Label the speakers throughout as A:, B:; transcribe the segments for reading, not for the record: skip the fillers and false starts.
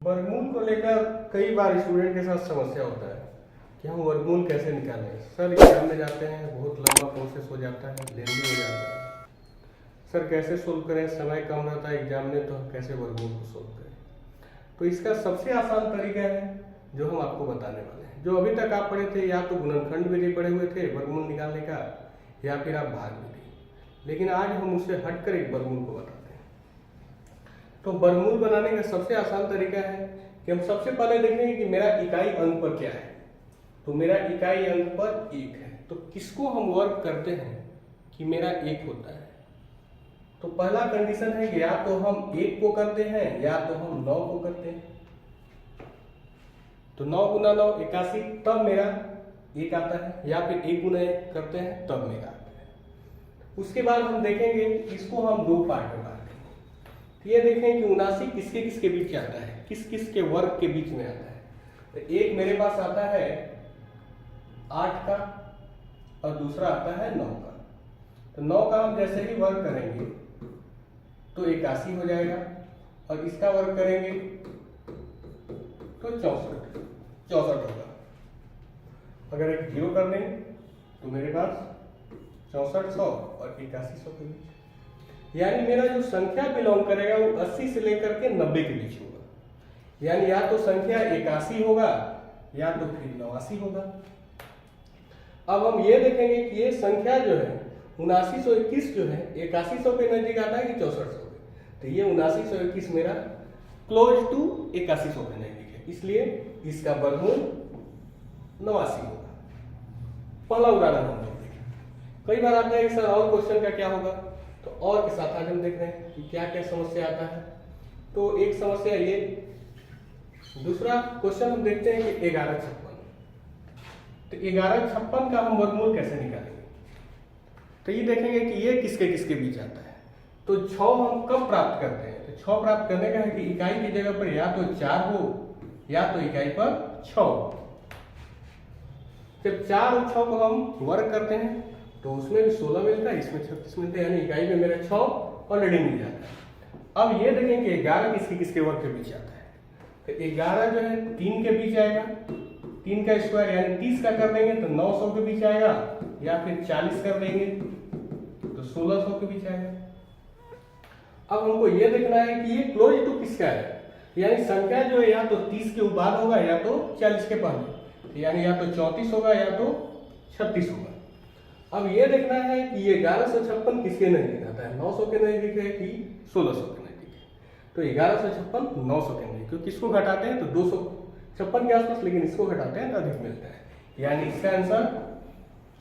A: वर्गमूल को लेकर कई बार स्टूडेंट के साथ समस्या होता है कि हम वर्गमूल कैसे निकालें। सर एग्जाम में जाते हैं, बहुत लंबा प्रोसेस हो जाता है, लेंदी हो जाता है। सर कैसे सोल्व करें, समय कम रहता है एग्जाम में, तो हम कैसे वर्गमूल को सोल्व करें। तो इसका सबसे आसान तरीका है जो हम आपको बताने वाले हैं। जो अभी तक आप पढ़े थे, या तो गुणनखंड विधि पढ़े हुए थे वर्गमूल निकालने का, या फिर आप भाग विधि, लेकिन आज हम उससे हटकर एक वर्गमूल को बताते हैं। तो वर्गमूल बनाने का सबसे आसान तरीका है कि हम सबसे पहले देखेंगे कि मेरा इकाई अंक पर क्या है। तो मेरा इकाई अंक पर 1 है, तो किसको हम वर्ग करते हैं कि मेरा 1 होता है। तो पहला कंडीशन है कि या तो हम 1 को करते हैं या तो हम 9 को करते हैं। तो 9 गुना 9 81, तब मेरा 1 आता है, या फिर 1 गुना 1 करते हैं तब मेरा आता है। उसके बाद हम देखेंगे इसको हम 2 पार्ट में बांटेंगे। तो ये देखें कि 79 किसके किसके बीच आता है, किस किस के वर्ग के बीच में आता है। तो एक मेरे पास आता है 8 का और दूसरा आता है 9 का। तो 9 का हम जैसे ही वर्ग करेंगे तो 81 हो जाएगा, और इसका वर्ग करेंगे तो 64 होगा। अगर एक 0 कर दें तो मेरे पास 6400 और 8100 के बीच, यानी मेरा जो संख्या बिलोंग करेगा वो 80 से लेकर के 90 के बीच होगा। यानी या तो संख्या 81 होगा या तो फिर 89 होगा। अब हम ये देखेंगे कि ये संख्या जो है 7921 जो है 8100 के नजदीक आता है कि 6400 के। तो ये 7921 मेरा क्लोज टू 8100 के नजदीक है, इसलिए इसका वर्गमूल 89 होगा। पहला उदाहरण हम लोग देखें। कई बार आता है कि सर और क्वेश्चन का क्या होगा, तो और के साथ आज हम देख रहे हैं कि क्या क्या समस्या आता है। तो एक समस्या ये, दूसरा क्वेश्चन हम देखते हैं कि 1156। तो 1156 का हम वर्गमूल कैसे निकालेंगे। तो ये देखेंगे कि ये किसके किसके बीच आता है। तो 6 हम कब प्राप्त करते हैं। तो 6 प्राप्त करने का है कि इकाई की जगह पर या तो 4 हो या तो इकाई पर 6 हो। जब 4 और 6 को हम वर्ग करते हैं तो उसमें भी 16 मिलता है, इसमें 36 मिलता है, यानी इकाई में मेरा 6 ऑलरेडी मिल जाता है। अब ये देखें कि 11 किसके किसके वर्ग के बीच आता है। तो 11 जो है 3 के बीच आएगा, 3 का स्क्वायर यानी 30 का कर देंगे तो 900 के बीच आएगा, या फिर 40 कर देंगे तो 1600 के बीच आएगा। अब हमको ये देखना है कि ये क्लोज टू किसका है, यानी संख्या जो है या तो 30 के बाद होगा या तो 40 के पहले, यानी या तो 34 होगा या तो 36 होगा। अब ये देखना है कि ये 1156 किसके नजदीक आता है, 900 के नजदीक है कि 1600 के नजदीक है। तो 1156 900 के नजदीक, क्योंकि इसको घटाते हैं तो 256 के आसपास, लेकिन इसको घटाते हैं तो अधिक मिलता है, यानी इसका आंसर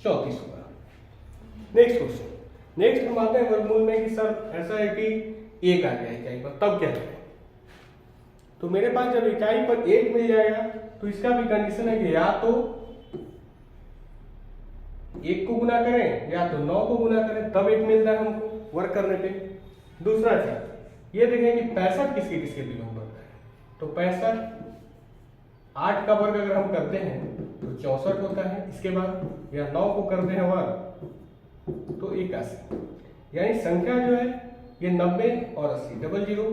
A: 34 होगा। नेक्स्ट क्वेश्चन, नेक्स्ट हम आते हैं वर्गमूल में कि सर ऐसा है कि 1 आ गया इकाई पर, तब क्या करें। तो मेरे पास जब इकाई पर 1 मिल जाएगा तो इसका भी कंडीशन है कि या तो 1 को गुना करें या तो 9 को गुना करें, तब 1 मिलता है हमको वर्क करने पे। दूसरा चीज ये देखें कि 65 किसके किसके बिलोंग करता है। तो 65 8 का वर्ग अगर हम करते हैं तो 64 होता है, इसके बाद या 9 को करते हैं वर्ग तो 81, यानी संख्या जो है ये 90 और 80 डबल 0।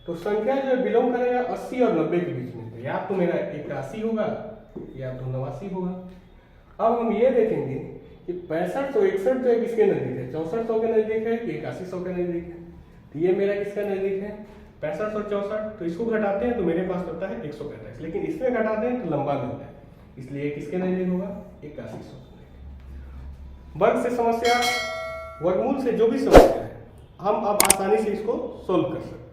A: तो संख्या जो है बिलोंग करेगा 80 और 90 के बीच में, तो या तो मेरा 81 होगा या तो 89 होगा। अब हम ये देखेंगे कि 65 और 61 जो है किसके नजदीक है, 6400 के नजदीक है कि 8100 के नजदीक है। तो ये मेरा किसका नजदीक है, 65 और 64। तो इसको घटाते हैं तो मेरे पास होता है 145, लेकिन इसमें घटाते हैं तो लंबा मिलता है, इसलिए किसके नजदीक होगा, 8100। वर्ग से समस्या, वर्गमूल से जो भी समस्या है हम अब आसानी से इसको सोल्व कर सकते हैं।